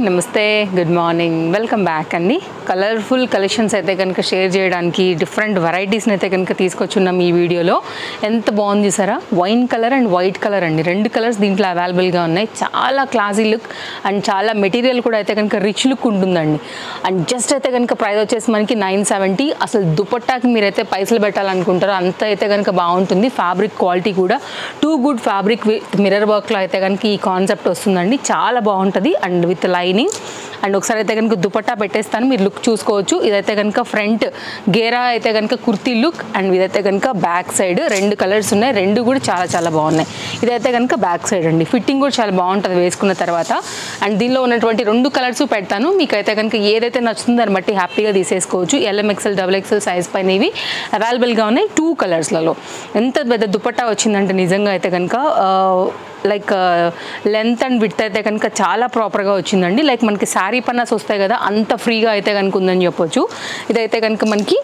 నమస్తే, good morning, welcome back అండి. Colourful collections అయితే కనుక షేర్ చేయడానికి డిఫరెంట్ వెరైటీస్ని అయితే కనుక తీసుకొచ్చున్నాం ఈ వీడియోలో. ఎంత బాగుంది చూసారా, wine colour and white colour అండి, రెండు కలర్స్ దీంట్లో అవైలబుల్గా ఉన్నాయి. చాలా క్లాసీ లుక్ అండ్ చాలా మెటీరియల్ కూడా అయితే కనుక రిచ్ లుక్ ఉంటుందండి. అండ్ జస్ట్ అయితే కనుక ప్రైస్ వచ్చేసి మనకి 970. అసలు దుపట్టాకి మీరైతే పైసలు పెట్టాలనుకుంటారో అంత అయితే కనుక బాగుంటుంది. ఫ్యాబ్రిక్ క్వాలిటీ కూడా too good fabric with mirror వర్క్లో అయితే కనుక ఈ కాన్సెప్ట్ వస్తుందండి. చాలా బాగుంటుంది అండ్ విత్ లైనింగ్. అండ్ ఒకసారి అయితే కనుక దుపట్టా పెట్టేస్తాను, మీరు లుక్ చూసుకోవచ్చు. ఇదైతే కనుక ఫ్రంట్ గేరా అయితే కనుక కుర్తీ లుక్ అండ్ ఇదైతే కనుక బ్యాక్ సైడ్ రెండు కలర్స్ ఉన్నాయి, రెండు కూడా చాలా చాలా బాగున్నాయి. ఇదైతే కనుక బ్యాక్ సైడ్ అండి, ఫిట్టింగ్ కూడా చాలా బాగుంటుంది వేసుకున్న తర్వాత. అండ్ దీనిలో ఉన్నటువంటి రెండు కలర్స్ పెడతాను, మీకు అయితే కనుక ఏదైతే నచ్చుతుందో దాన్ని బట్టి హ్యాపీగా తీసేసుకోవచ్చు. LMXL XXL సైజ్ పైన ఇవి అవైలబుల్గా ఉన్నాయి 2 కలర్స్లలో. ఎంత పెద్ద దుపట్టా వచ్చిందంటే నిజంగా అయితే కనుక లైక్ లెంత్ అండ్ విడ్త్ అయితే కనుక చాలా ప్రాపర్గా వచ్చిందండి. లైక్ మనకి శారీ పన్నాస్ వస్తాయి కదా, అంత ఫ్రీగా అయితే కనుక ఉందని చెప్పొచ్చు. ఇదైతే కనుక మనకి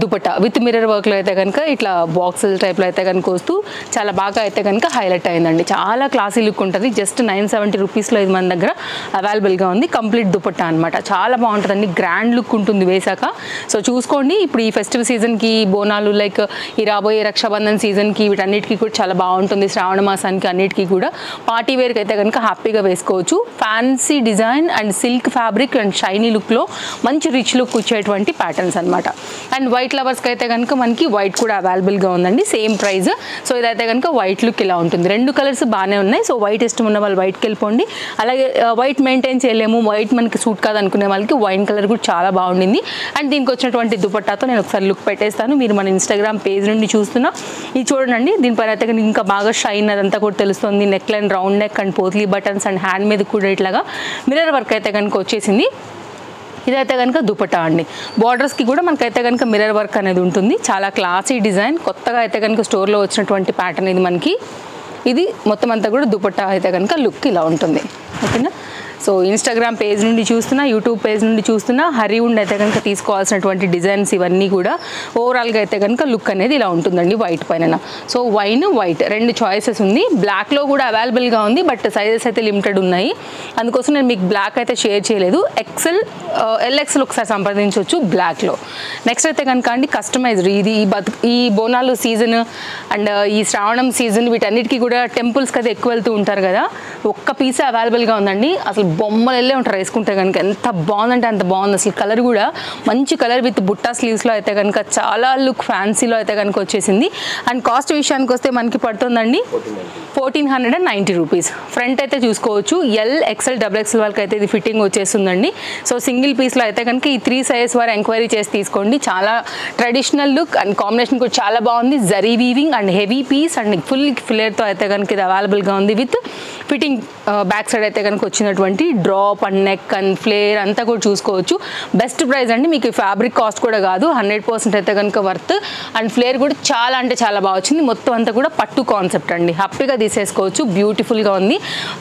దుపట్టా విత్ మిర్రర్ వర్క్లో అయితే కనుక ఇట్లా బాక్సెస్ టైప్లో అయితే కనుక వస్తూ చాలా బాగా అయితే కనుక హైలైట్ అయిందండి. చాలా క్లాసీ లుక్ ఉంటుంది. జస్ట్ 970 రూపీస్లో ఇది మన దగ్గర అవైలబుల్గా ఉంది. కంప్లీట్ దుపట్టా అనమాట, చాలా బాగుంటుందండి, గ్రాండ్ లుక్ ఉంటుంది వేసాక. సో చూసుకోండి, ఇప్పుడు ఈ ఫెస్టివల్ సీజన్కి బోనాలు లైక్ ఈ రాబోయే రక్షాబంధన్ సీజన్కి వీటన్నిటికీ కూడా చాలా బాగుంటుంది. శ్రావణ మాసానికి అన్నిటికీ కూడా పార్టీ వేర్కి అయితే కనుక హ్యాపీగా వేసుకోవచ్చు. Fancy design and silk fabric and shiny లుక్లో మంచి రిచ్ లుక్ వచ్చేటువంటి ప్యాటర్న్స్ అనమాట. అండ్ వైట్ లవర్స్కి అయితే కనుక మనకి వైట్ కూడా అవైలబుల్గా ఉందండి, సేమ్ ప్రైస్. సో ఇదైతే కనుక వైట్ లుక్ ఇలా ఉంటుంది. రెండు కలర్స్ బాగానే ఉన్నాయి. సో వైట్ ఇష్టం ఉన్న వాళ్ళు వైట్కి వెళ్ళిపోండి. అలాగే వైట్ మెయింటైన్ చేయలేము, వైట్ మనకి సూట్ కాదు అనుకునే వాళ్ళకి వైన్ కలర్ కూడా చాలా బాగుండింది. అండ్ దీనికి వచ్చినటువంటి దుపట్టాతో నేను ఒకసారి లుక్ పెట్టేస్తాను. మీరు మన ఇన్స్టాగ్రామ్ పేజ్ నుండి చూస్తున్నా ఇది చూడండి. దీనిపైన అయితే ఇంకా బాగా షైన్ అదంతా కూడా తెలుస్తుంది. Neck line round neck and potli buttons and hand మీద కూడా ఇట్లాగా మిర్రర్ వర్క్ అయితే కనుక వచ్చేసింది. ఇదైతే కనుక దుపట్టా అండి. బార్డర్స్కి కూడా మనకైతే కనుక మిర్రర్ వర్క్ అనేది ఉంటుంది. చాలా క్లాసీ డిజైన్, కొత్తగా అయితే కనుక స్టోర్లో వచ్చినటువంటి ప్యాటర్న్ ఇది మనకి. ఇది మొత్తం అంతా కూడా దుపట్టా అయితే కనుక లుక్ ఇలా ఉంటుంది. ఓకేనా. సో ఇన్స్టాగ్రామ్ పేజ్ నుండి చూస్తున్నా, యూట్యూబ్ పేజ్ నుండి చూస్తున్నా, హరి ఉండి అయితే కనుక తీసుకోవాల్సినటువంటి డిజైన్స్ ఇవన్నీ కూడా ఓవరాల్గా అయితే కనుక లుక్ అనేది ఇలా ఉంటుందండి వైట్ పైన. సో వైన్ వైట్ రెండు చాయిసెస్ ఉంది. బ్లాక్లో కూడా అవైలబుల్గా ఉంది, బట్ సైజెస్ అయితే లిమిటెడ్ ఉన్నాయి, అందుకోసం నేను మీకు బ్లాక్ అయితే షేర్ చేయలేదు. LXL ఒకసారి సంప్రదించవచ్చు బ్లాక్లో. నెక్స్ట్ అయితే కనుక అండి కస్టమైజ్డ్, ఇది ఈ బోనాలు సీజన్ అండ్ ఈ శ్రావణం సీజన్ వీటన్నిటికీ కూడా టెంపుల్స్కి అయితే ఎక్కువ వెళ్తూ ఉంటారు కదా, ఒక్క పీస్ అవైలబుల్గా ఉందండి. అసలు బొమ్మలు వెళ్ళే ఉంటారు వేసుకుంటే కనుక, ఎంత బాగుందంటే అంత బాగుంది. అసలు కలర్ కూడా మంచి కలర్ విత్ బుట్టా స్లీవ్స్లో అయితే కనుక చాలా లుక్ ఫ్యాన్సీలో అయితే కనుక వచ్చేసింది. అండ్ కాస్ట్ విషయానికి వస్తే మనకి పడుతుందండి 1490 రూపీస్. ఫ్రంట్ అయితే చూసుకోవచ్చు, LXL XXL వాళ్ళకి అయితే ఇది ఫిట్టింగ్ వచ్చేస్తుందండి. సో సింగిల్ పీస్లో అయితే కనుక ఈ 3 సైజ్ వారు ఎంక్వైరీ చేసి తీసుకోండి. చాలా ట్రెడిషనల్ లుక్ అండ్ కాంబినేషన్ కూడా చాలా బాగుంది. Zari weaving and heavy piece and full ఫ్లేర్తో అయితే కనుక ఇది అవైలబుల్గా ఉంది. విత్ ఫిట్టింగ్ బ్యాక్ సైడ్ అయితే కనుక వచ్చినటువంటి drop and neck and flare అంతా కూడా చూసుకోవచ్చు. బెస్ట్ ప్రైస్ అండి, మీకు ఫ్యాబ్రిక్ కాస్ట్ కూడా కాదు, 100% అయితే కనుక వర్త్. అండ్ ఫ్లేర్ కూడా చాలా అంటే చాలా బాగా వచ్చింది. మొత్తం అంతా కూడా పట్టు కాన్సెప్ట్ అండి, హ్యాపీగా తీసేసుకోవచ్చు. బ్యూటిఫుల్గా ఉంది.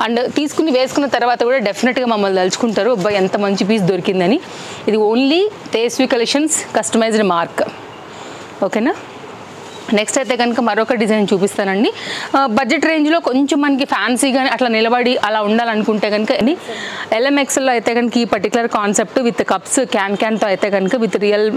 అండ్ తీసుకుని వేసుకున్న తర్వాత కూడా డెఫినెట్గా మమ్మల్ని తలుచుకుంటారు, అబ్బాయి ఎంత మంచి పీస్ దొరికిందని. ఇది only Tejaswi collections customized mark. ఓకేనా. నెక్స్ట్ అయితే కనుక మరొక డిజైన్ చూపిస్తానండి. బడ్జెట్ రేంజ్లో కొంచెం మనకి ఫ్యాన్సీగా అట్లా నిలబడి అలా ఉండాలనుకుంటే కనుక LMXLలో అయితే కనుక ఈ పర్టికులర్ కాన్సెప్ట్ విత్ కప్స్ క్యాన్తో అయితే కనుక విత్ రియల్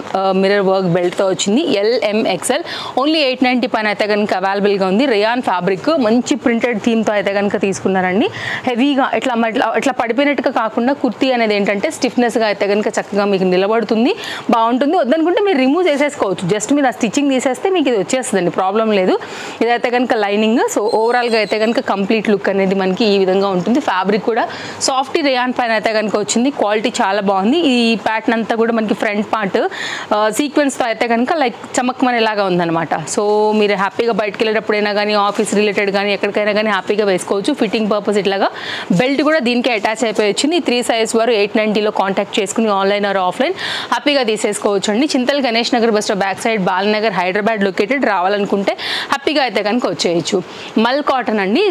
మిర్రర్ వర్క్ బెల్ట్తో వచ్చింది. LMXL ఓన్లీ 890 పైన అయితే కనుక అవైలబుల్గా ఉంది. రేయాన్ ఫ్యాబ్రిక్ మంచి ప్రింటెడ్ థీమ్తో అయితే కనుక తీసుకున్నారండి. హెవీగా ఇట్లా పడిపోయినట్టుగా కాకుండా కుర్తీ అనేది ఏంటంటే స్టిఫ్నెస్గా అయితే కనుక చక్కగా మీకు నిలబడుతుంది, బాగుంటుంది. వద్దనుకుంటే మీరు రిమూవ్ చేసేసుకోవచ్చు, జస్ట్ మీరు ఆ స్టిచ్చింగ్ తీసేస్తే మీకు ఇది వచ్చేస్తుంది, ప్రాబ్లం లేదు. ఇదైతే కనుక లైనింగ్. సో ఓవరాల్గా అయితే కనుక కంప్లీట్ లుక్ అనేది మనకి ఈ విధంగా ఉంటుంది. ఫ్యాబ్రిక్ కూడా సాఫ్ట్ రేయాన్ పైన అయితే కనుక వచ్చింది. క్వాలిటీ చాలా బాగుంది. ఈ ప్యాటర్న్ అంతా కూడా మనకి ఫ్రంట్ పార్ట్ సీక్వెన్స్తో అయితే కనుక లైక్ చమక్మనేలాగా ఉందన్నమాట. సో మీరు హ్యాపీగా బయటకు వెళ్ళేటప్పుడైనా కానీ ఆఫీస్ రిలేటెడ్ కానీ ఎక్కడికైనా కానీ హ్యాపీగా వేసుకోవచ్చు. ఫిట్టింగ్ పర్పస్ ఇట్లాగా బెల్ట్ కూడా దీనికి అటాచ్ అయిపోయి వచ్చింది. 3 సైజ్ వారు 890లో కాంటాక్ట్ చేసుకుని ఆన్లైన్ ఆర్ ఆఫ్లైన్ హ్యాపీగా తీసేసుకోవచ్చు అండి. Chintal Ganesh Nagar bus stop back side Balanagar Hyderabad located. రావాలనుకుంటే హ్యాపీగా అయితే కనుక వచ్చేయచ్చు. మల్ కాటన్ అండి,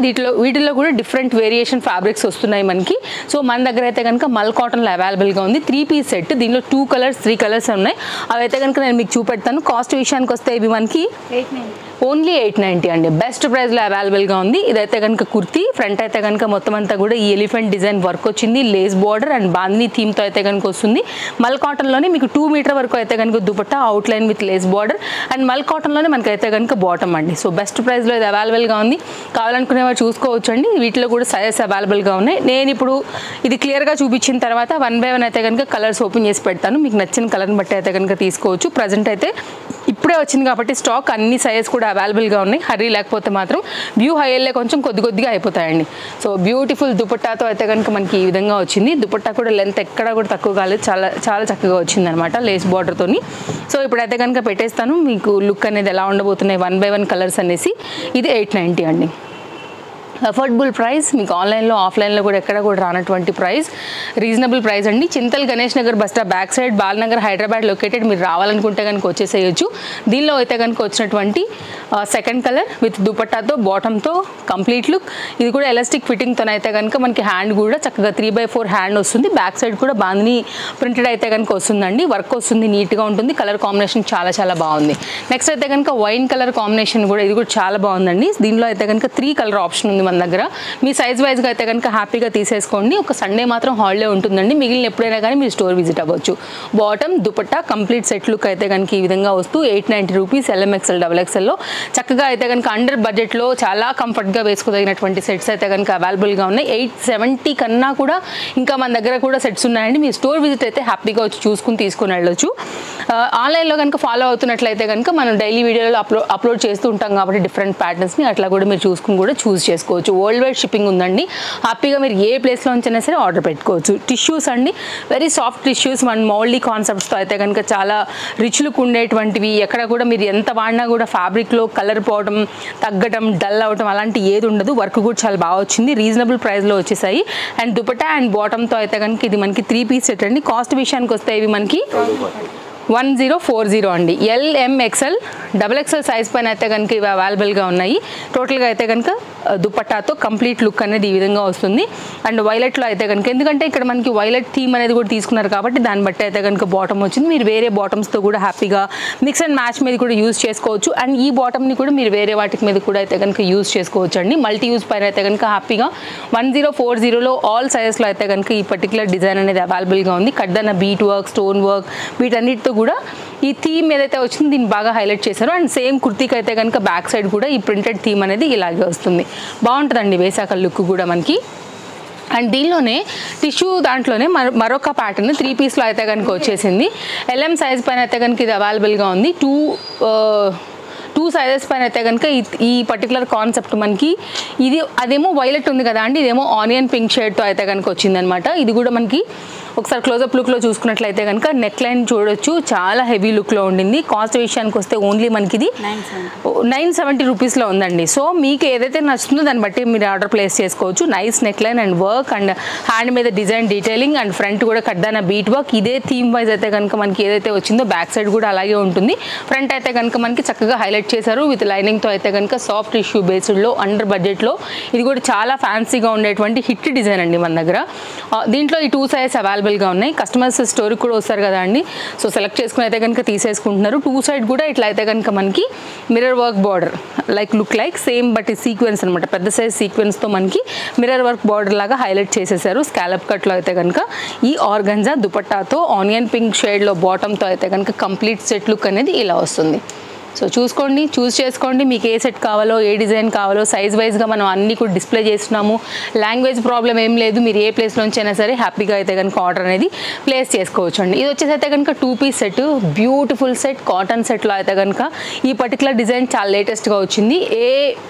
వీటిలో కూడా డిఫరెంట్ వేరియేషన్ ఫ్యాబ్రిక్స్ వస్తున్నాయి మనకి. సో మన దగ్గర అయితే కనుక మల్ కాటన్లో అవైలబుల్గా ఉంది. 3 పీస్ సెట్, దీనిలో 2 కలర్స్ 3 కలర్స్ ఉన్నాయి. అవి అయితే కనుక నేను మీకు చూపెడతాను. కాస్ట్ విషయానికి వస్తే ఇవి మనకి ఓన్లీ 890 అండి. బెస్ట్ ప్రైస్లో అవైలబుల్గా ఉంది. ఇదైతే కనుక కుర్తీ, ఫ్రంట్ అయితే కనుక మొత్తం అంతా కూడా ఈ ఎలిఫెంట్ డిజైన్ వర్క్ వచ్చింది, లేస్ బార్డర్ అండ్ బాందిని థీమ్తో అయితే కనుక వస్తుంది. మల్ కాటన్లోనే మీకు 2 మీటర్ వరకు అయితే కనుక dupatta, outline with lace border and మల్ కాటన్లోనే మనకి అయితే కనుక బాటమ్ అండి. సో బెస్ట్ ప్రైస్లో ఇది అవైలబుల్గా ఉంది. కావాలనుకునే వారు చూసుకోవచ్చు అండి. వీటిలో కూడా సైజెస్ అవైలబుల్గా ఉన్నాయి. నేను ఇప్పుడు ఇది క్లియర్గా చూపించిన తర్వాత 1 బై 1 అయితే కనుక కలర్స్ ఓపెన్ చేసి పెడతాను. మీకు నచ్చిన కలర్ని బట్టి అయితే కనుక తీసుకోవచ్చు. ప్రజెంట్ అయితే ఇప్పుడే వచ్చింది కాబట్టి స్టాక్ అన్ని సైజెస్ కూడా అవైలబుల్గా ఉన్నాయి. హరీ లేకపోతే మాత్రం వ్యూ హైయర్లే కొంచెం కొద్దిగా అయిపోతాయండి. సో బ్యూటిఫుల్ దుపట్టాతో అయితే కనుక మనకి ఈ విధంగా వచ్చింది. దుపట్టా కూడా లెంత్ ఎక్కడా కూడా తక్కువ కాలేదు, చాలా చక్కగా వచ్చింది అనమాట లేస్ బార్డర్తోని. సో ఇప్పుడైతే కనుక పెట్టేస్తాను మీకు లుక్ అనేది ఎలా ఉండబోతున్నాయి 1 బై 1 కలర్స్ అనేసి. ఇది 890 అండి. అఫోర్డబుల్ ప్రైస్, మీకు ఆన్లైన్లో ఆఫ్లైన్లో కూడా ఎక్కడ కూడా రానటువంటి ప్రైస్, రీజనబుల్ ప్రైస్ అండి. Chintal Ganesh Nagar bus stop back side, Balanagar Hyderabad located. మీరు రావాలనుకుంటే కనుక వచ్చేసేయచ్చు. దీనిలో అయితే కనుక వచ్చినటువంటి సెకండ్ కలర్ విత్ దుపట్టాతో బాటంతో కంప్లీట్ లుక్. ఇది కూడా ఎలాస్టిక్ ఫిట్టింగ్తో అయితే కనుక మనకి హ్యాండ్ కూడా చక్కగా 3/4 హ్యాండ్ వస్తుంది. బ్యాక్ సైడ్ కూడా బాందిని ప్రింటెడ్ అయితే కనుక వస్తుందండి. వర్క్ వస్తుంది, నీట్గా ఉంటుంది. కలర్ కాంబినేషన్ చాలా బాగుంది. నెక్స్ట్ అయితే కనుక వైన్ కలర్ కాంబినేషన్ కూడా, ఇది కూడా చాలా బాగుందండి. దీనిలో అయితే కనుక 3 కలర్ ఆప్షన్ ఉంది మన దగ్గర. మీ సైజ్ వైజ్గా అయితే కనుక హ్యాపీగా తీసేసుకోండి. ఒక సండే మాత్రం హాలిడే ఉంటుందండి, మిగిలిన ఎప్పుడైనా కానీ మీరు స్టోర్ విజిట్ అవ్వచ్చు. Bottom dupatta complete set look అయితే కనుక ఈ విధంగా వస్తూ 890 రూపీస్. LMXL XXLలో చక్కగా అయితే కనుక అండర్ బడ్జెట్లో చాలా కంఫర్ట్గా వేసుకోదగినటువంటి సెట్స్ అయితే కనుక అవైలబుల్గా ఉన్నాయి. 870 కన్నా కూడా ఇంకా మన దగ్గర కూడా సెట్స్ ఉన్నాయండి. మీ స్టోర్ విజిట్ అయితే హ్యాపీగా వచ్చి చూసుకుని తీసుకుని వెళ్ళొచ్చు. ఆన్లైన్లో కనుక ఫాలో అవుతున్నట్లయితే కనుక మనం డైలీ వీడియోలో అప్లోడ్ చేస్తూ ఉంటాం కాబట్టి డిఫరెంట్ ప్యాటర్న్స్ని అట్లా కూడా మీరు చూసుకుని కూడా చూస్ చేసుకోవచ్చు. వరల్డ్ వైడ్ షిప్పింగ్ ఉందండి. హ్యాపీగా మీరు ఏ ప్లేస్లో ఉంచైనా సరే ఆర్డర్ పెట్టుకోవచ్చు. టిష్యూస్ అండి, వెరీ సాఫ్ట్ టిష్యూస్, మన మౌల్డీ కాన్సెప్ట్స్తో అయితే కనుక చాలా రిచ్ లుక్ ఉండేటువంటివి. ఎక్కడ కూడా మీరు ఎంత వాడినా కూడా ఫ్యాబ్రిక్లో కలర్ పోవడం, తగ్గడం, డల్ అవడం అలాంటి ఏది ఉండదు. వర్క్ కూడా చాలా బాగా వచ్చింది. రీజనబుల్ ప్రైస్లో వచ్చేసాయి. అండ్ దుపట్టా అండ్ బాటంతో అయితే కనుక ఇది మనకి 3 పీస్ సెట్ అండి. కాస్ట్ విషయానికి వస్తే ఇవి మనకి 1040 అండి. LMXL XXL సైజ్ పైన అయితే కనుక ఇవి అవైలబుల్గా ఉన్నాయి. టోటల్గా అయితే కనుక దుపట్టాతో కంప్లీట్ లుక్ అనేది ఈ విధంగా వస్తుంది. అండ్ వైలెట్లో అయితే కనుక, ఎందుకంటే ఇక్కడ మనకి వైలెట్ థీమ్ అనేది కూడా తీసుకున్నారు కాబట్టి దాన్ని బట్టి అయితే కనుక బాటమ్ వచ్చింది. మీరు వేరే బాటమ్స్తో కూడా హ్యాపీగా మిక్స్ అండ్ మ్యాచ్ మీద కూడా యూజ్ చేసుకోవచ్చు. అండ్ ఈ బాటమ్ని కూడా మీరు వేరే వాటికి మీద కూడా అయితే కనుక యూజ్ చేసుకోవచ్చు అండి. మల్టీ యూజ్ పైన అయితే కనుక హ్యాపీగా 1040లో ఆల్ సైజెస్లో అయితే కనుక ఈ పర్టికులర్ డిజైన్ అనేది అవైలబుల్గా ఉంది. కడ్డన బీట్ వర్క్, స్టోన్ వర్క్, వీటన్నిటితో కూడా ఈ థీమ్ ఏదైతే వచ్చిందో దీన్ని బాగా హైలైట్ చేశారు. అండ్ సేమ్ కుర్తీకి అయితే కనుక బ్యాక్ సైడ్ కూడా ఈ ప్రింటెడ్ థీమ్ అనేది ఇలాగే వస్తుంది. బాగుంటుందండి వేసాక లుక్ కూడా మనకి. అండ్ దీనిలోనే టిష్యూ దాంట్లోనే మరొక ప్యాటర్న్ 3 పీస్లో అయితే కనుక వచ్చేసింది. LM సైజ్ పైన అయితే కనుక ఇది అవైలబుల్గా ఉంది. 2 సైజెస్ పైన అయితే కనుక ఈ పర్టికులర్ కాన్సెప్ట్ మనకి ఇది, అదేమో వైలెట్ ఉంది కదా అండి, ఇదేమో ఆనియన్ పింక్ షేడ్తో అయితే కనుక వచ్చిందనమాట. ఇది కూడా మనకి ఒకసారి క్లోజప్ లుక్లో చూసుకున్నట్లయితే కనుక నెక్ లైన్ చూడొచ్చు, చాలా హెవీ లుక్లో ఉండింది. కాస్ట్ విషయానికి వస్తే ఓన్లీ మనకి ఇది 970 రూపీస్లో ఉందండి. సో మీకు ఏదైతే నచ్చుతుందో దాన్ని బట్టి మీరు ఆర్డర్ ప్లేస్ చేసుకోవచ్చు. Nice neck line and work and hand మీద డిజైన్ డీటెయిలింగ్ అండ్ ఫ్రంట్ కూడా కడ్డాన బీట్ వర్క్. ఇదే థీమ్ వైజ్ అయితే కనుక మనకి ఏదైతే వచ్చిందో బ్యాక్ సైడ్ కూడా అలాగే ఉంటుంది. ఫ్రంట్ అయితే కనుక మనకి చక్కగా హైలైట్ చేశారు విత్ లైనింగ్తో అయితే కనుక సాఫ్ట్ టిష్యూ బేస్డ్లో అండర్ బడ్జెట్లో. ఇది కూడా చాలా ఫ్యాన్సీగా ఉండేటువంటి హిట్ డిజైన్ అండి మన దగ్గర. దీంట్లో ఈ 2 సైజ్ అవైలబుల్గా ఉన్నాయి. కస్టమర్స్ స్టోర్కి కూడా వస్తారు కదా అండి, సో సెలెక్ట్ చేసుకుని అయితే కనుక తీసేసుకుంటున్నారు. 2 సైడ్ కూడా ఇట్లా అయితే కనుక మనకి mirror work border look like same but sequence అనమాట. పెద్ద సైజ్ సీక్వెన్స్తో మనకి మిర్రర్ వర్క్ బార్డర్ లాగా హైలైట్ చేసేసారు. స్కాలప్ కట్లో అయితే కనుక ఈ ఆర్గంజా దుపట్టాతో ఆనియన్ పింక్ షేడ్లో బాటంతో అయితే కనుక కంప్లీట్ సెట్ లుక్ అనేది ఇలా వస్తుంది. సో చూసుకోండి, చూస్ చేసుకోండి మీకు ఏ సెట్ కావాలో, ఏ డిజైన్ కావాలో. సైజ్ వైజ్గా మనం అన్నీ కూడా డిస్ప్లే చేస్తున్నాము. లాంగ్వేజ్ ప్రాబ్లం ఏం లేదు. మీరు ఏ ప్లేస్ నుంచి అయినా సరే హ్యాపీగా అయితే కనుక ఆర్డర్ అనేది ప్లేస్ చేసుకోవచ్చు అండి. ఇది వచ్చేసి అయితే కనుక 2 piece set, beautiful set, cotton సెట్లో అయితే కనుక ఈ పర్టికులర్ డిజైన్ చాలా లేటెస్ట్గా వచ్చింది. ఏ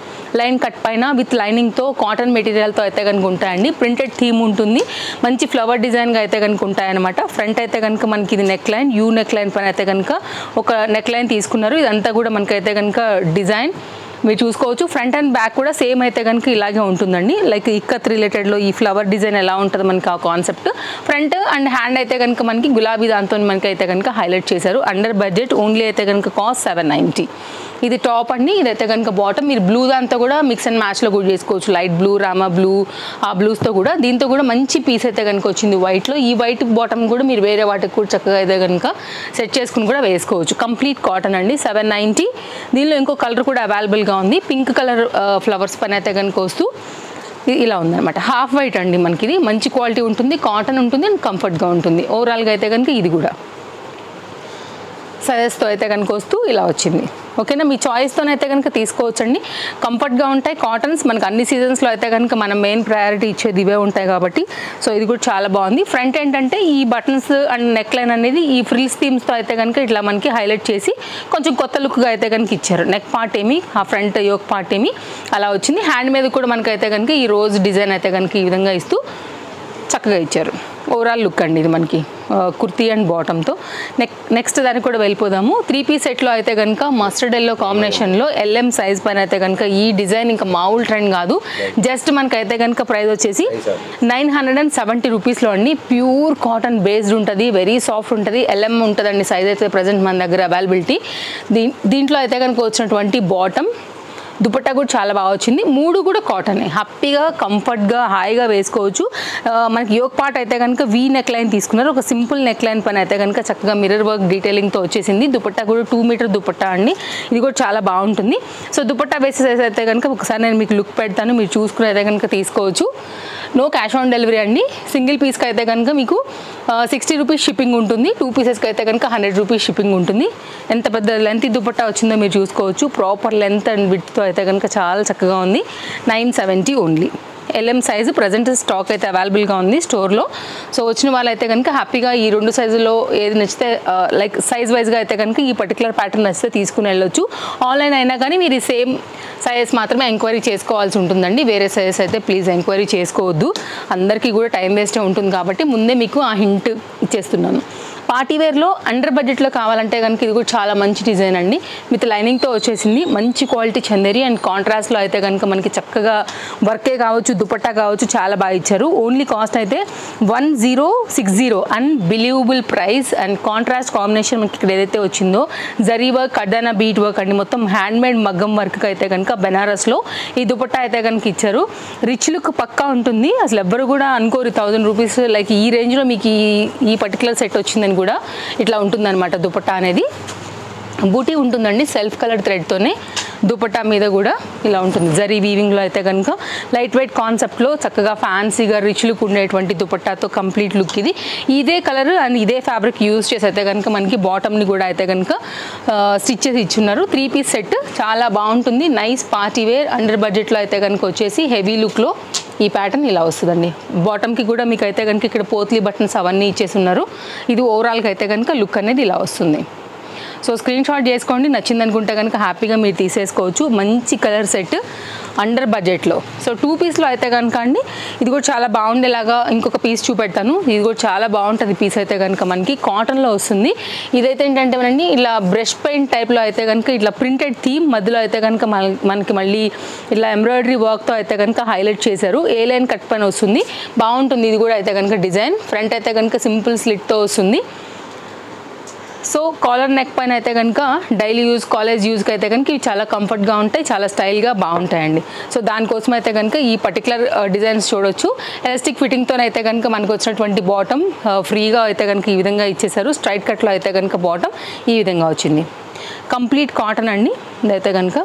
లైన్ కట్ పైన విత్ లైనింగ్తో కాటన్ మెటీరియల్తో అయితే కనుక ఉంటాయండి. ప్రింటెడ్ థీమ్ ఉంటుంది, మంచి ఫ్లవర్ డిజైన్గా అయితే కనుక ఉంటాయన్నమాట. ఫ్రంట్ అయితే కనుక మనకి ఇది neck line, U neck line పైన అయితే కనుక ఒక నెక్ లైన్ తీసుకున్నారు. ఇదంతా కూడా మనకైతే కనుక డిజైన్ మీరు చూసుకోవచ్చు. ఫ్రంట్ అండ్ బ్యాక్ కూడా సేమ్ అయితే కనుక ఇలాగే ఉంటుందండి. లైక్ ఇక్కత్ రిలేటెడ్లో ఈ ఫ్లవర్ డిజైన్ ఎలా ఉంటుంది మనకి ఆ కాన్సెప్ట్. ఫ్రంట్ అండ్ హ్యాండ్ అయితే కనుక మనకి గులాబీ దాంతో మనకి అయితే కనుక హైలైట్ చేశారు. అండర్ బడ్జెట్ ఓన్లీ అయితే కనుక కాస్ట్ 790. ఇది టాప్ అండి, ఇదైతే కనుక బాటమ్. మీరు బ్లూ దాంతో కూడా మిక్స్ అండ్ మ్యాచ్లో కూడా చేసుకోవచ్చు, లైట్ బ్లూ, రామా బ్లూ, ఆ బ్లూస్తో కూడా. దీంతో కూడా మంచి పీస్ అయితే కనుక వచ్చింది వైట్లో. ఈ వైట్ బాటమ్ కూడా మీరు వేరే వాటికి కూడా చక్కగా అయితే కనుక సెట్ చేసుకుని కూడా వేసుకోవచ్చు. కంప్లీట్ కాటన్ అండి, 790. దీనిలో ఇంకో కలర్ కూడా అవైలబుల్గా ఉంది, పింక్ కలర్ ఫ్లవర్స్ పైన అయితే కనుక వస్తూ ఇలా ఉందన్నమాట. హాఫ్ వైట్ అండి మనకి. ఇది మంచి క్వాలిటీ ఉంటుంది, కాటన్ ఉంటుంది అండ్ కంఫర్ట్గా ఉంటుంది. ఓవరాల్గా అయితే కనుక ఇది కూడా సైజెస్తో అయితే కనుక వస్తూ ఇలా వచ్చింది. ఓకేనా, మీ చాయిస్తో అయితే కనుక తీసుకోవచ్చండి. కంఫర్ట్గా ఉంటాయి కాటన్స్. మనకు అన్ని సీజన్స్లో అయితే కనుక మనం మెయిన్ ప్రయారిటీ ఇచ్చేది ఇవే ఉంటాయి కాబట్టి సో ఇది కూడా చాలా బాగుంది. ఫ్రంట్ ఏంటంటే ఈ బటన్స్ అండ్ నెక్ లైన్ అనేది ఈ ఫ్రిల్స్ థీమ్స్తో అయితే కనుక ఇట్లా మనకి హైలైట్ చేసి కొంచెం కొత్త లుక్గా అయితే కనుక ఇచ్చారు. నెక్ పార్ట్ ఏమి, ఆ ఫ్రంట్ యోక్ పార్ట్ ఏమి అలా వచ్చింది. హ్యాండ్ మీద కూడా మనకైతే కనుక ఈ రోజ్ డిజైన్ అయితే కనుక ఈ విధంగా ఇస్తూ చక్కగా ఇచ్చారు. ఓవరాల్ లుక్ అండి ఇది మనకి కుర్తీ అండ్ బాటమ్తో. నెక్స్ట్ దానికి కూడా వెళ్ళిపోదాము. 3 పీస్ సెట్లో అయితే కనుక మస్టర్డ్ ఎల్లో కాంబినేషన్లో LM సైజ్ పైన అయితే కనుక ఈ డిజైన్ ఇంకా మామూలు ట్రెండ్ కాదు. జస్ట్ మనకైతే కనుక ప్రైస్ వచ్చేసి 970 రూపీస్లో అండి. ప్యూర్ కాటన్ బేస్డ్ ఉంటుంది, వెరీ సాఫ్ట్ ఉంటుంది. LM ఉంటుందండి సైజ్ అయితే ప్రజెంట్ మన దగ్గర అవైలబిలిటీ. దీంట్లో అయితే కనుక వచ్చినటువంటి బాటమ్, దుపట్టా కూడా చాలా బాగా వచ్చింది. 3 కూడా కాటనే, హ్యాపీగా కంఫర్ట్గా హాయిగా వేసుకోవచ్చు. మనకి యోక్ పార్ట్ అయితే కనుక వీ నెక్ లైన్ తీసుకున్నారు. ఒక సింపుల్ నెక్ లైన్ పైన అయితే కనుక చక్కగా మిర్రర్ వర్క్ డీటెయిలింగ్తో వచ్చేసింది. దుపట్టా కూడా 2 మీటర్ దుపట్టా అండి. ఇది కూడా చాలా బాగుంటుంది. సో దుపట్టా బేసిస్ అయితే కనుక ఒకసారి నేను మీకు లుక్ పెడతాను, మీరు చూసుకుని అయితే కనుక తీసుకోవచ్చు. నో క్యాష్ ఆన్ డెలివరీ అండి. సింగిల్ పీస్కి అయితే కనుక మీకు 60 రూపీస్ షిప్పింగ్ ఉంటుంది. 2 పీసెస్కి అయితే కనుక 100 రూపీస్ షిప్పింగ్ ఉంటుంది. ఎంత పెద్ద లెంత్ దుపట్టా వచ్చిందో మీరు చూసుకోవచ్చు. ప్రాపర్ లెంత్ అండ్ విడ్త్తో అయితే కనుక చాలా చక్కగా ఉంది. 970 only. LM size present stock అయితే అవైలబుల్గా ఉంది స్టోర్లో. సో వచ్చిన వాళ్ళైతే కనుక హ్యాపీగా ఈ 2 సైజుల్లో ఏది నచ్చితే లైక్ సైజ్ వైజ్గా అయితే కనుక ఈ పర్టికులర్ ప్యాటర్న్ నచ్చితే తీసుకుని వెళ్ళొచ్చు. ఆన్లైన్ అయినా కానీ మీరు సేమ్ సైజెస్ మాత్రమే ఎంక్వైరీ చేసుకోవాల్సి ఉంటుందండి. వేరే సైజెస్ అయితే ప్లీజ్ ఎంక్వైరీ చేసుకోవద్దు, అందరికీ కూడా టైం వేస్టే ఉంటుంది కాబట్టి ముందే మీకు ఆ హింట్ ఇచ్చేస్తున్నాను. పార్టీ వేర్లో అండర్ బడ్జెట్లో కావాలంటే కనుక ఇది కూడా చాలా మంచి డిజైన్ అండి. విత్ లైనింగ్తో వచ్చేసింది. మంచి క్వాలిటీ చందేరి అండ్ కాంట్రాస్ట్లో అయితే కనుక మనకి చక్కగా వర్కే కావచ్చు, దుపట్టా కావచ్చు చాలా బాగా ఇచ్చారు. ఓన్లీ కాస్ట్ అయితే 1060 and believable price. And contrast combination మనకి ఇక్కడ ఏదైతే వచ్చిందో జరీ వర్క్, కడ్డానా బీట్ వర్క్ అండి, మొత్తం హ్యాండ్మేడ్ మగ్గం వర్క్ అయితే కనుక బెనారస్లో ఈ దుపట్టా అయితే కనుక ఇచ్చారు. రిచ్ లుక్ పక్కా ఉంటుంది. అసలు ఎవ్వరు కూడా అనుకోరు 1000 రూపీస్ లైక్ ఈ రేంజ్లో మీకు ఈ పర్టికులర్ సెట్ వచ్చిందని కూడా ఇట్లా ఉంటుందన్నమాట. దుపట్టా అనేది బూటీ ఉంటుందండి, సెల్ఫ్ కలర్ థ్రెడ్తోనే దుపట్టా మీద కూడా ఇలా ఉంటుంది. జరీ వీవింగ్లో అయితే కనుక లైట్ వెయిట్ కాన్సెప్ట్లో చక్కగా ఫ్యాన్సీగా రిచ్ లుక్ ఉండేటువంటి దుపట్టాతో కంప్లీట్ లుక్ ఇది. ఇదే కలర్ అండ్ ఇదే ఫ్యాబ్రిక్ యూజ్ చేసి అయితే కనుక మనకి బాటమ్ని కూడా అయితే కనుక స్టిచ్ చేసి ఇచ్చున్నారు. 3 పీస్ సెట్ చాలా బాగుంటుంది. నైస్ పార్టీ వేర్ అండర్ బడ్జెట్లో అయితే కనుక వచ్చేసి హెవీ లుక్లో ఈ ప్యాటర్న్ ఇలా వస్తుందండి. బాటమ్కి కూడా మీకు అయితే కనుక ఇక్కడ పోత్లీ బటన్స్ అవన్నీ ఇచ్చేసి ఉన్నారు. ఇది ఓవరాల్గా అయితే కనుక లుక్ అనేది ఇలా వస్తుంది. సో స్క్రీన్ షాట్ చేసుకోండి, నచ్చింది అనుకుంటే కనుక హ్యాపీగా మీరు తీసేసుకోవచ్చు. మంచి కలర్ సెట్ అండర్ బడ్జెట్లో. సో 2 పీస్లో అయితే కనుక అండి ఇది కూడా చాలా బాగుండేలాగా ఇంకొక పీస్ చూపెడతాను. ఇది కూడా చాలా బాగుంటుంది పీస్ అయితే కనుక మనకి కాటన్లో వస్తుంది. ఇదైతే ఏంటంటే మనకి ఇలా బ్రష్ పెయింట్ టైప్లో అయితే కనుక ఇట్లా ప్రింటెడ్ థీమ్ మధ్యలో అయితే కనుక మనకి మళ్ళీ ఇట్లా ఎంబ్రాయిడరీ వర్క్తో అయితే కనుక హైలైట్ చేశారు. ఏ లైన్ కట్ పైన వస్తుంది, బాగుంటుంది. ఇది కూడా అయితే కనుక డిజైన్ ఫ్రంట్ అయితే కనుక సింపుల్ స్లిట్తో వస్తుంది. సో కాలర్ నెక్ పైన అయితే కనుక డైలీ యూజ్, కాలేజ్ యూజ్కి అయితే కనుక ఇవి చాలా కంఫర్ట్గా ఉంటాయి, చాలా స్టైల్గా బాగుంటాయండి. సో దానికోసం అయితే కనుక ఈ పర్టికులర్ డిజైన్స్ చూడొచ్చు. ఎలాస్టిక్ ఫిట్టింగ్తో అయితే కనుక మనకు వచ్చినటువంటి బాటమ్ ఫ్రీగా అయితే కనుక ఈ విధంగా ఇచ్చేసారు. స్ట్రైట్ కట్లో అయితే కనుక బాటమ్ ఈ విధంగా వచ్చింది. కంప్లీట్ కాటన్ అండి ఇదైతే కనుక.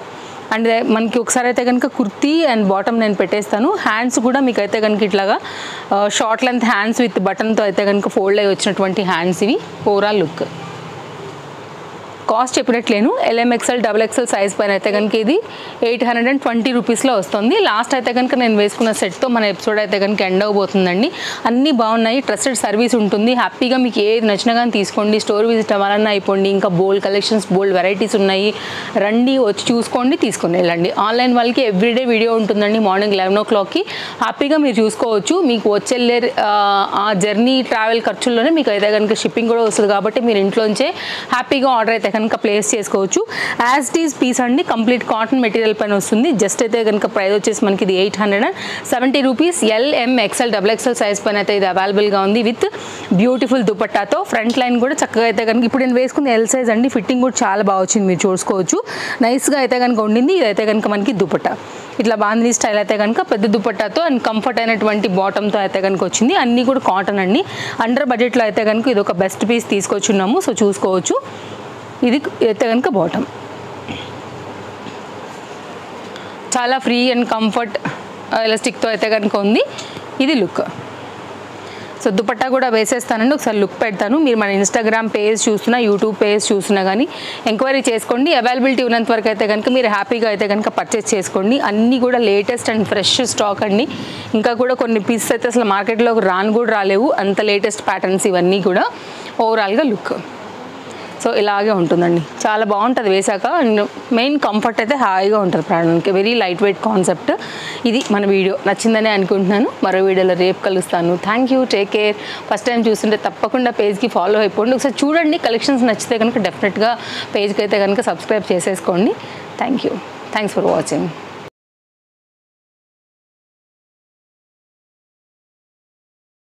అండ్ మనకి ఒకసారి అయితే కనుక కుర్తీ అండ్ బాటమ్ నేను పెట్టేస్తాను. హ్యాండ్స్ కూడా మీకు అయితే కనుక ఇట్లాగా షార్ట్ లెంత్ హ్యాండ్స్ విత్ బటన్తో అయితే కనుక ఫోల్డ్ అయ్యి వచ్చినటువంటి హ్యాండ్స్ ఇవి. ఓవరాల్ లుక్ కాస్ట్ చెప్పినట్లేను. LM XL XXL సైజ్ పైన అయితే కనుక ఇది 820 రూపీస్లో వస్తుంది. లాస్ట్ అయితే కనుక నేను వేసుకున్న సెట్తో మన ఎపిసోడ్ అయితే కనుక ఎండ్ అవబోతుందండి. అన్నీ బాగున్నాయి, ట్రస్టెడ్ సర్వీస్ ఉంటుంది. హ్యాపీగా మీకు ఏది నచ్చినా కానీ తీసుకోండి. స్టోర్ విజిట్ అవ్వాలన్నా అయిపోండి. ఇంకా బోల్డ్ కలెక్షన్స్, బోల్డ్ వెరైటీస్ ఉన్నాయి. రండి, వచ్చి చూసుకోండి, తీసుకొని వెళ్ళండి. ఆన్లైన్ వాళ్ళకి ఎవ్రీడే వీడియో ఉంటుందండి మార్నింగ్ 11 o'clockకి. హ్యాపీగా మీరు చూసుకోవచ్చు. మీకు వచ్చే ఆ జర్నీ ట్రావెల్ ఖర్చుల్లోనే మీకు అయితే కనుక షిప్పింగ్ కూడా వస్తుంది కాబట్టి మీరు ఇంట్లోంచే హ్యాపీగా ఆర్డర్ అయితే కనుక ప్లేస్ చేసుకోవచ్చు. యాజ్ ఇట్ ఈస్ పీస్ అండి, కంప్లీట్ కాటన్ మెటీరియల్ పైన వస్తుంది. జస్ట్ అయితే కనుక ప్రైస్ వచ్చేసి మనకి ఇది 870 rupees. LM XL XXL size పైన అయితే ఇది అవైలబుల్గా ఉంది విత్ బ్యూటిఫుల్ దుపట్టాతో. ఫ్రంట్ లైన్ కూడా చక్కగా అయితే కనుక ఇప్పుడు నేను వేసుకున్న ఎల్ సైజ్ అండి, ఫిట్టింగ్ కూడా చాలా బాగా వచ్చింది, మీరు చూసుకోవచ్చు. నైస్గా అయితే కనుక ఉండింది. ఇదైతే కనుక మనకి దుపట్టా ఇట్లా బాందిని స్టైల్ అయితే కనుక పెద్ద దుపట్టాతో అండ్ కంఫర్ట్ అయినటువంటి బాటంతో అయితే కనుక వచ్చింది. అన్నీ కూడా కాటన్ అండి. అండర్ బడ్జెట్లో అయితే కనుక ఇది ఒక బెస్ట్ పీస్ తీసుకొచ్చున్నాము. సో చూసుకోవచ్చు. ఇది అయితే కనుక బాటమ్ చాలా ఫ్రీ అండ్ కంఫర్ట్ ఎలాస్టిక్తో అయితే కనుక ఉంది. ఇది లుక్. సో దుపట్టా కూడా వేసేస్తానండి, ఒకసారి లుక్ పెడతాను. మీరు మన ఇన్స్టాగ్రామ్ పేజ్ చూస్తున్నా, యూట్యూబ్ పేజ్ చూస్తున్నా కానీ ఎంక్వైరీ చేసుకోండి. అవైలబిలిటీ ఉన్నంత వరకు అయితే కనుక మీరు హ్యాపీగా అయితే కనుక పర్చేస్ చేసుకోండి. అన్నీ కూడా లేటెస్ట్ అండ్ ఫ్రెష్ స్టాక్ అండి. ఇంకా కూడా కొన్ని పీసెస్ అయితే అసలు మార్కెట్లోకి రాలేవు, అంత లేటెస్ట్ ప్యాటర్న్స్ ఇవన్నీ కూడా. ఓవరాల్గా లుక్ సో ఇలాగే ఉంటుందండి, చాలా బాగుంటుంది వేసాక. అండ్ మెయిన్ కంఫర్ట్ అయితే హాయిగా ఉంటుంది ప్రాణానికి. Very light weight concept. ఇది మన వీడియో నచ్చిందని అనుకుంటున్నాను. మరో వీడియోలో రేపు కలుస్తాను. Thank you, take care. First time చూస్తుంటే తప్పకుండా పేజ్కి ఫాలో అయిపోండి. ఒకసారి చూడండి, కలెక్షన్స్ నచ్చితే కనుక డెఫినెట్గా పేజ్కి అయితే కనుక సబ్స్క్రైబ్ చేసేసుకోండి. Thank you, thanks for watching.